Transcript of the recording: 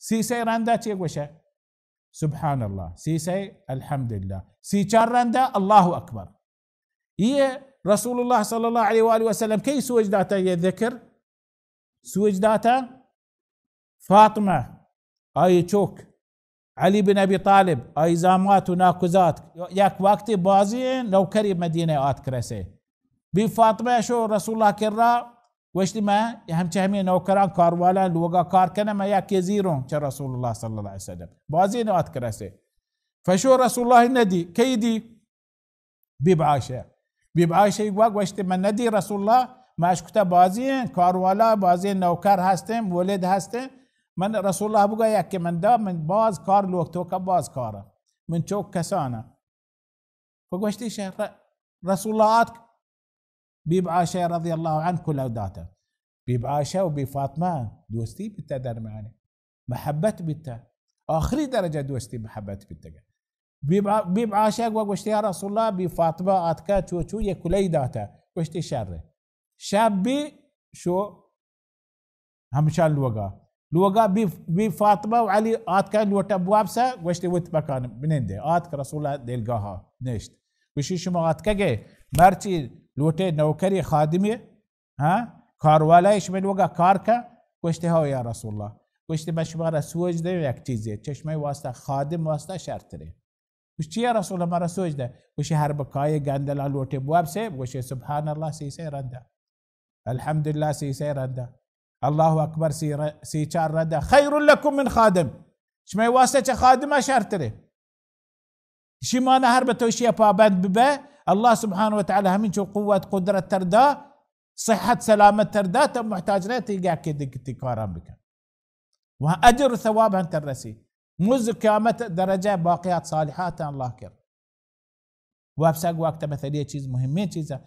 سيسي رندا چه گوشه سبحان الله سيسي الحمد لله سي چار رندا الله أكبر. هي رسول الله صلى الله عليه وآله وسلم كي سوجداتا يذكر سوجداتا فاطمة آي چوك علي بن أبي طالب آي زامات وناكوزات ياك وقت بازي نوكري مدينة آت كرسي بفاطمة شو رسول الله كرا وشتي ما هم چهمي نوكران كاروالا لوغا كار كنا ما ياك يزيرون چه رسول الله صلى الله عليه وسلم بازي آت كرسي فشو رسول الله ندي كيدي بيبعايشة يقواق وشتي من ندي رسول الله ما اشكتا بازي كاروالا بازي نوكر هستم ولد هستم من رسول الله بقى ياك من دا من باز كار لوقتو كباز كارا من چوك كسانا فقوشتي شيخ رسول الله آتك بيبعايشة رضي الله عنه كل أوداته بيبعايشة وبفاطمة دوستي بتا درماني محبت بتا آخري درجة دوستي محبت بتا بيبعايشة وقوشتي يا رسول الله بفاطمة آتكا چو يكولي داتا قوشتي شره شابي شو همشان لوغا بفاطمة وعلي آتكا لوتا بوابسا قوشتي وت مكان بننده آتك رسول الله دلقاها نشت وشي شما آتكا جي مرچي لوटे नौकरी खादिमे हाँ कारवाला इसमें लोगा कार का कुछ हो या रसूलुल्लाह कुछ मशवरा सोच दे एक चीज है चश्मे वास्ता खादिम वास्ता शर्त रे कुछ या रसूलुल्लाह हमारा सोच दे कुछ हर बकाये गंदला लोटे बुआब से कुछ सुभान अल्लाह से रंदा अल्हम्दुलिल्लाह से रंदा अल्लाहु अकबर सी चार रंदा खैरुल लकुम मिन खादिम इसमें वास्ता खादिम शर्त रे शिमाना हर बतोशिया पाबंद बबे الله سبحانه وتعالى همين شو قوة قدرة تردا صحة سلامة تردا تم محتاج له تيجا كدك تكارم بك وأجر ثواب أنت الرسي مز قيامة درجة باقيات صالحات الله كر وابساق وقت مثلية چيز مهمين چيزة